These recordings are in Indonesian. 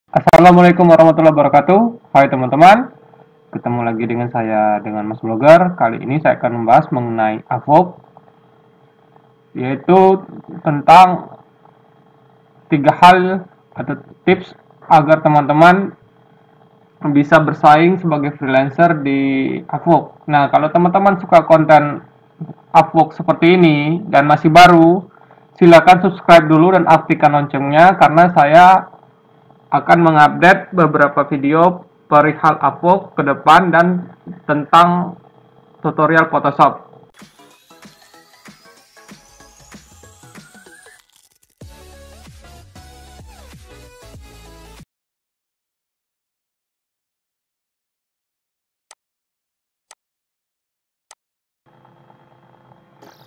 Assalamualaikum warahmatullahi wabarakatuh. Hai teman-teman, ketemu lagi dengan saya dengan Mas Blogger. Kali ini saya akan membahas mengenai Upwork, yaitu tentang 3 hal atau tips agar teman-teman bisa bersaing sebagai freelancer di Upwork. Nah, kalau teman-teman suka konten Upwork seperti ini dan masih baru, silakan subscribe dulu dan aktifkan loncengnya karena saya akan mengupdate beberapa video perihal Upwork ke depan dan tentang tutorial Photoshop.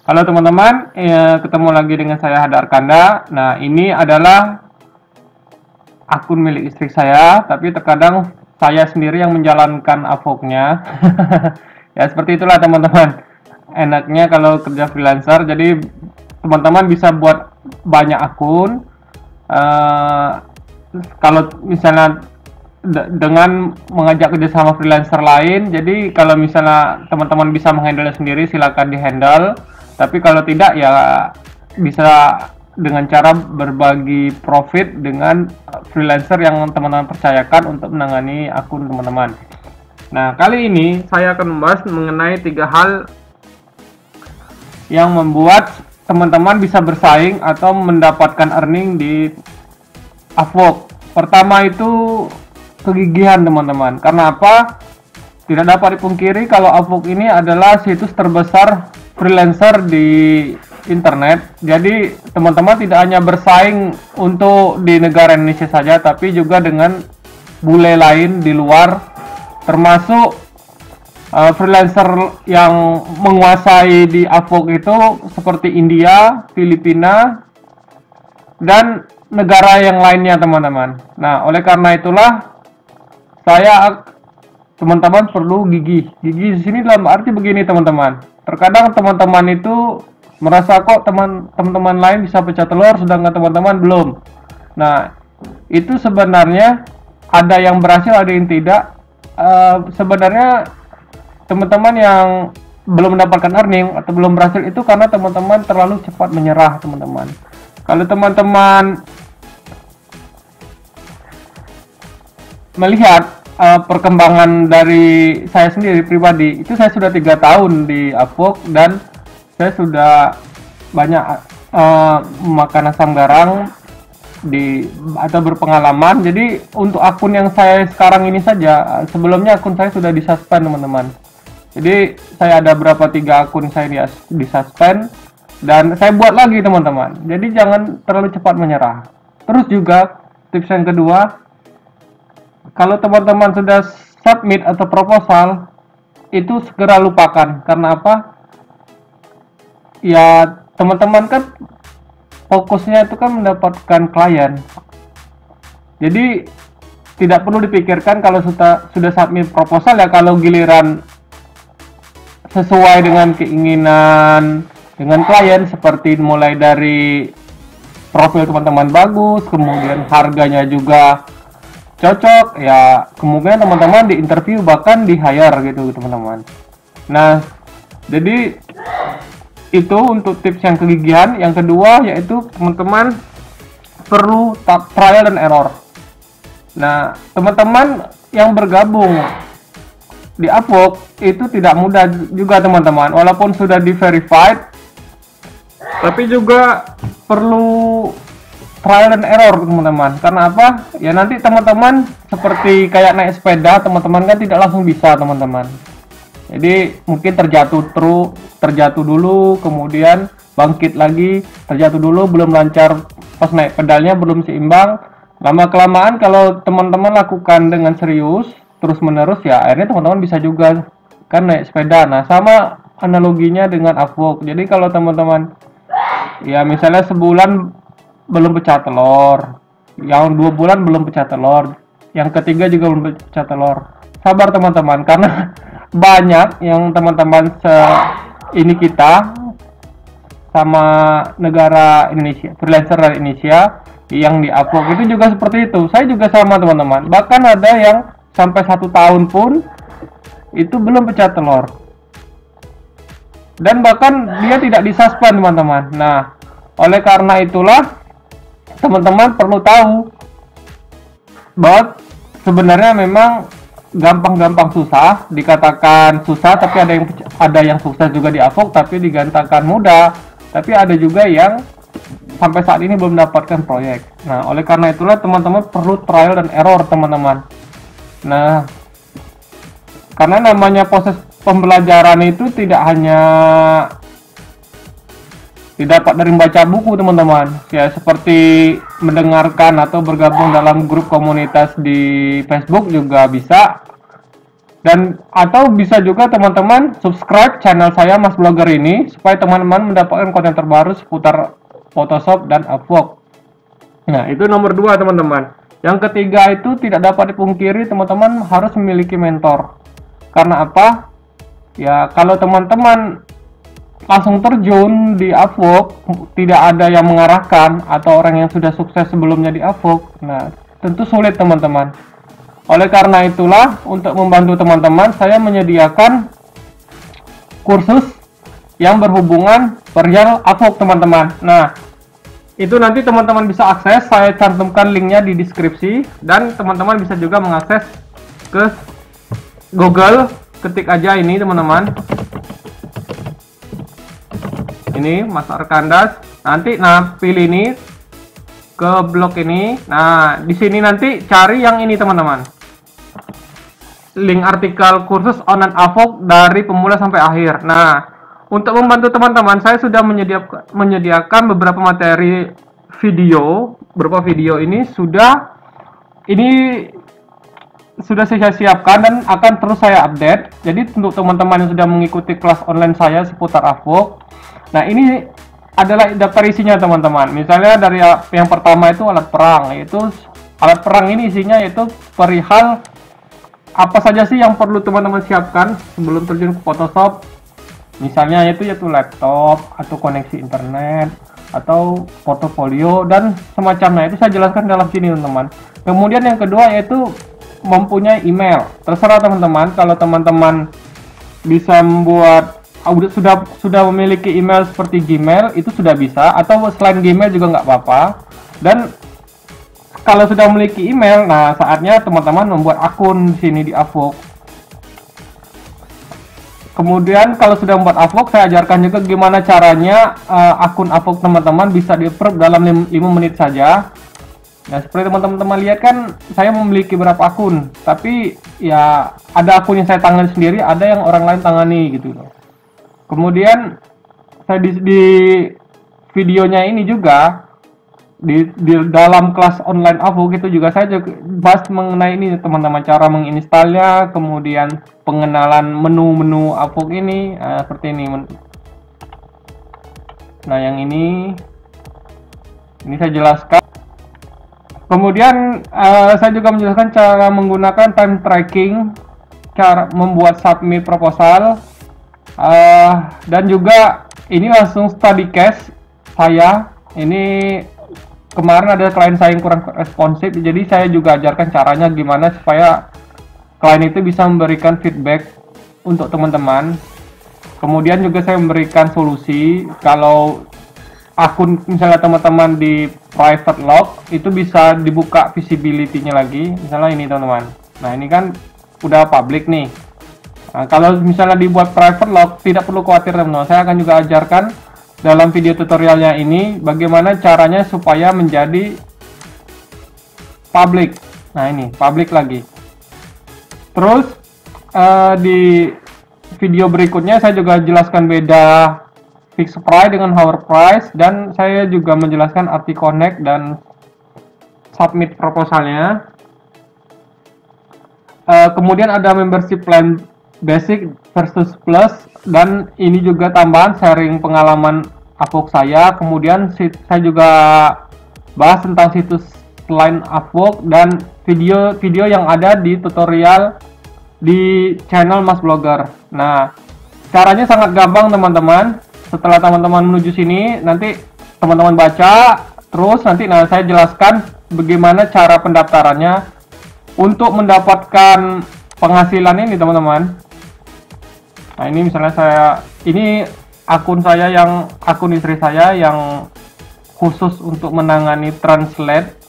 Halo teman-teman, ketemu lagi dengan saya Hadar Kanda. Nah, ini adalah akun milik istri saya, tapi terkadang saya sendiri yang menjalankan Upwork-nya. Ya, seperti itulah teman-teman. Enaknya kalau kerja freelancer, jadi teman-teman bisa buat banyak akun. Kalau misalnya dengan mengajak kerjasama freelancer lain, jadi kalau misalnya teman-teman bisa menghandle sendiri, silakan di-handle. Tapi kalau tidak, ya bisa dengan cara berbagi profit dengan freelancer yang teman-teman percayakan untuk menangani akun teman-teman. Nah, kali ini saya akan membahas mengenai 3 hal yang membuat teman-teman bisa bersaing atau mendapatkan earning di Upwork. Pertama itu kegigihan teman-teman. Karena apa? Tidak dapat dipungkiri kalau Upwork ini adalah situs terbesar freelancer di internet. Jadi teman-teman tidak hanya bersaing untuk di negara Indonesia saja, tapi juga dengan bule lain di luar, termasuk freelancer yang menguasai di Upwork itu seperti India, Filipina, dan negara yang lainnya teman-teman. Nah, oleh karena itulah teman-teman perlu gigih. Gigih di sini dalam arti begini teman-teman. Terkadang teman-teman itu merasa kok teman-teman lain bisa pecah telur sedangkan teman-teman belum. Nah, itu sebenarnya ada yang berhasil, ada yang tidak. Sebenarnya teman-teman yang belum mendapatkan earning atau belum berhasil itu karena teman-teman terlalu cepat menyerah teman-teman. Kalau teman-teman melihat perkembangan dari saya sendiri pribadi, itu saya sudah 3 tahun di Upwork dan saya sudah banyak makan asam garam atau berpengalaman. Jadi untuk akun yang saya sekarang ini saja, sebelumnya akun saya sudah disuspend teman-teman. Jadi saya ada berapa 3 akun saya disuspend dan saya buat lagi teman-teman. Jadi jangan terlalu cepat menyerah. Terus juga tips yang kedua, kalau teman-teman sudah submit atau proposal, itu segera lupakan. Karena apa? Ya, teman-teman kan fokusnya itu kan mendapatkan klien. Jadi tidak perlu dipikirkan kalau sudah submit proposal, ya kalau giliran sesuai dengan keinginan dengan klien, seperti mulai dari profil teman-teman bagus, kemudian harganya juga cocok, ya kemungkinan teman-teman di interview bahkan di hire gitu teman-teman. Nah, jadi itu untuk tips yang kegigihan. Yang kedua yaitu teman-teman perlu trial and error. Nah, teman-teman yang bergabung di Upwork itu tidak mudah juga teman-teman, walaupun sudah di verified, tapi juga perlu trial and error teman-teman. Karena apa? Ya nanti teman-teman seperti kayak naik sepeda, teman-teman kan tidak langsung bisa teman-teman. Jadi mungkin terjatuh dulu, kemudian bangkit lagi, terjatuh dulu, belum lancar, pas naik pedalnya belum seimbang. Lama kelamaan kalau teman-teman lakukan dengan serius terus menerus, ya akhirnya teman-teman bisa juga kan naik sepeda. Nah, sama analoginya dengan Upwork. Jadi kalau teman-teman ya misalnya sebulan belum pecah telur, yang 2 bulan belum pecah telur, yang ketiga juga belum pecah telur, sabar teman-teman, karena banyak yang teman-teman ini kita sama negara Indonesia, freelancer dari Indonesia yang di upload itu juga seperti itu. Saya juga sama teman-teman, bahkan ada yang sampai 1 tahun pun itu belum pecah telur, dan bahkan dia tidak disuspend teman-teman. Nah, oleh karena itulah teman-teman perlu tahu bahwa sebenarnya memang gampang-gampang susah, dikatakan susah tapi ada yang sukses juga di upload tapi digantakan mudah, tapi ada juga yang sampai saat ini belum mendapatkan proyek. Nah, oleh karena itulah teman-teman perlu trial dan error teman-teman. Nah, karena namanya proses pembelajaran itu tidak hanya didapat dari membaca buku teman-teman, ya seperti mendengarkan atau bergabung dalam grup komunitas di Facebook juga bisa, dan atau bisa juga teman-teman subscribe channel saya Mas Blogger ini supaya teman-teman mendapatkan konten terbaru seputar Photoshop dan Upwork. Nah, itu nomor 2 teman-teman. Yang ketiga itu tidak dapat dipungkiri, teman-teman harus memiliki mentor. Karena apa? Ya, kalau teman-teman langsung terjun di Upwork, tidak ada yang mengarahkan atau orang yang sudah sukses sebelumnya di Upwork, nah tentu sulit teman-teman. Oleh karena itulah, untuk membantu teman-teman, saya menyediakan kursus yang berhubungan perihal Upwork teman-teman. Nah, itu nanti teman-teman bisa akses, saya cantumkan linknya di deskripsi, dan teman-teman bisa juga mengakses ke Google, ketik aja ini teman-teman, ini Mas Arkandas, nanti pilih ini ke blog ini. Nah, di sini nanti cari yang ini teman-teman, link artikel kursus online Upwork dari pemula sampai akhir. Nah, untuk membantu teman-teman, saya sudah menyediakan beberapa materi video. Beberapa video ini sudah saya siapkan dan akan terus saya update. Jadi untuk teman-teman yang sudah mengikuti kelas online saya seputar Upwork, nah ini adalah daftar isinya teman-teman. Misalnya dari yang pertama itu alat perang, yaitu alat perang ini isinya yaitu perihal apa saja sih yang perlu teman-teman siapkan sebelum terjun ke Photoshop. Misalnya yaitu laptop atau koneksi internet atau portofolio dan semacamnya, itu saya jelaskan dalam sini teman-teman. Kemudian yang kedua yaitu mempunyai email. Terserah teman-teman, kalau teman-teman bisa membuat sudah memiliki email seperti Gmail, itu sudah bisa, atau selain Gmail juga nggak apa-apa. Dan kalau sudah memiliki email, nah saatnya teman-teman membuat akun di sini di Upwork. Kemudian kalau sudah membuat Upwork, saya ajarkan juga gimana caranya akun Upwork teman-teman bisa di-approve dalam 5 menit saja. Nah, seperti teman-teman lihat kan, saya memiliki beberapa akun, tapi ya ada akun yang saya tangani sendiri, ada yang orang lain tangani gitu loh. Kemudian saya di videonya ini juga di dalam kelas online Upwork itu juga saya juga bahas mengenai ini teman-teman, cara menginstalnya, kemudian pengenalan menu-menu Upwork ini, seperti ini. Nah, yang ini saya jelaskan. Kemudian saya juga menjelaskan cara menggunakan time tracking, cara membuat submit proposal, dan juga ini langsung study case saya. Ini kemarin ada klien saya yang kurang responsif, jadi saya juga ajarkan caranya gimana supaya klien itu bisa memberikan feedback untuk teman-teman. Kemudian juga saya memberikan solusi kalau akun misalnya teman-teman di private log itu bisa dibuka visibility-nya lagi, misalnya ini teman-teman. Nah, ini kan udah public nih. Nah, kalau misalnya dibuat private log, tidak perlu khawatir teman-teman, saya akan juga ajarkan dalam video tutorialnya ini bagaimana caranya supaya menjadi public. Nah, ini public lagi. Terus di video berikutnya saya juga jelaskan beda fixed price dengan hour price, dan saya juga menjelaskan arti connect dan submit proposalnya. Kemudian ada membership plan basic versus plus, dan ini juga tambahan sharing pengalaman Upwork saya. Kemudian saya juga bahas tentang situs selain Upwork dan video-video yang ada di tutorial di channel Mas Blogger. Nah, caranya sangat gampang teman-teman. Setelah teman-teman menuju sini, nanti teman-teman baca Terus nanti saya jelaskan bagaimana cara pendaftarannya untuk mendapatkan penghasilan ini teman-teman. Nah ini misalnya ini akun istri saya yang khusus untuk menangani translate.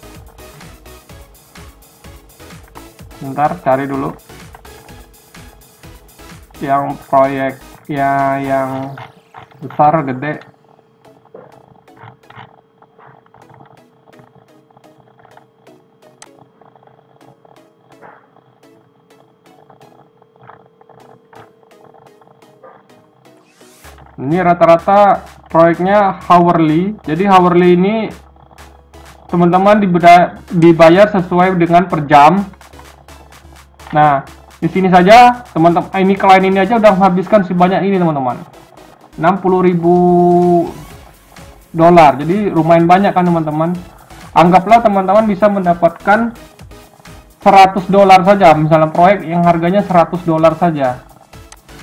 Bentar, cari dulu yang proyek ya yang besar gede. Ini rata-rata proyeknya hourly. Jadi hourly ini teman-teman dibayar sesuai dengan per jam. Nah, di sini saja teman-teman, ini klien ini aja udah menghabiskan sebanyak ini teman-teman. $60.000. Jadi lumayan banyak kan teman-teman. Anggaplah teman-teman bisa mendapatkan $100 saja, misalnya proyek yang harganya $100 saja.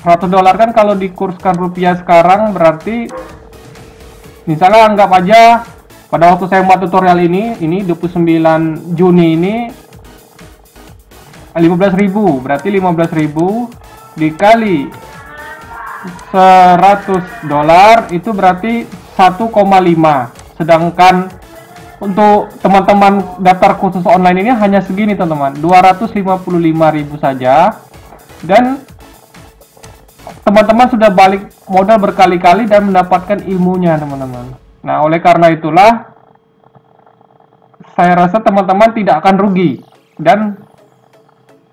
$100 kan kalau dikurskan rupiah sekarang berarti misalnya anggap aja pada waktu saya buat tutorial ini 29 Juni ini 15.000, berarti 15.000 dikali $100 itu berarti 1,5. Sedangkan untuk teman-teman daftar khusus online ini hanya segini teman-teman, 255.000 saja. Dan teman-teman sudah balik modal berkali-kali dan mendapatkan ilmunya teman-teman. Nah oleh karena itulah saya rasa teman-teman tidak akan rugi. Dan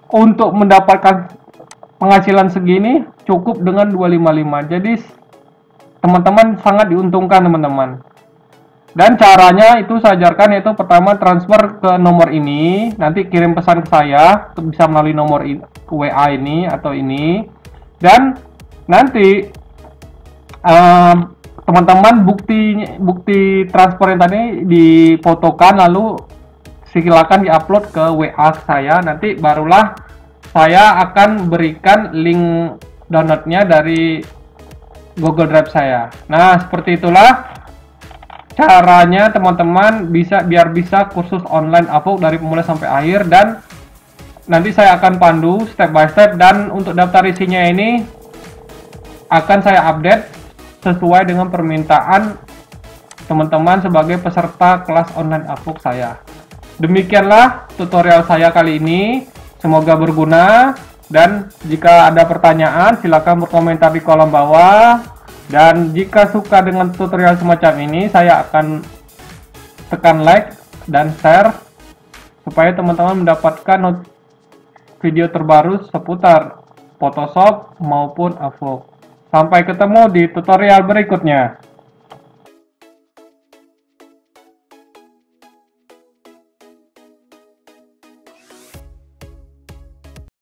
untuk mendapatkan penghasilan segini cukup dengan 255. Jadi teman-teman sangat diuntungkan teman-teman. Dan caranya itu saya ajarkan, yaitu pertama transfer ke nomor ini, nanti kirim pesan ke saya, bisa melalui nomor WA ini atau ini. Dan nanti teman-teman bukti transfer yang tadi difotokan, lalu silakan diupload ke WA saya. Nanti barulah saya akan berikan link downloadnya dari Google Drive saya. Nah seperti itulah caranya teman-teman biar bisa kursus online Upwork dari pemula sampai akhir. Dan nanti saya akan pandu step by step, dan untuk daftar isinya ini akan saya update sesuai dengan permintaan teman-teman sebagai peserta kelas online Upwork saya. Demikianlah tutorial saya kali ini, semoga berguna. Dan jika ada pertanyaan silakan berkomentar di kolom bawah. Dan jika suka dengan tutorial semacam ini, saya akan tekan like dan share supaya teman-teman mendapatkan video terbaru seputar Photoshop maupun Upwork. Sampai ketemu di tutorial berikutnya.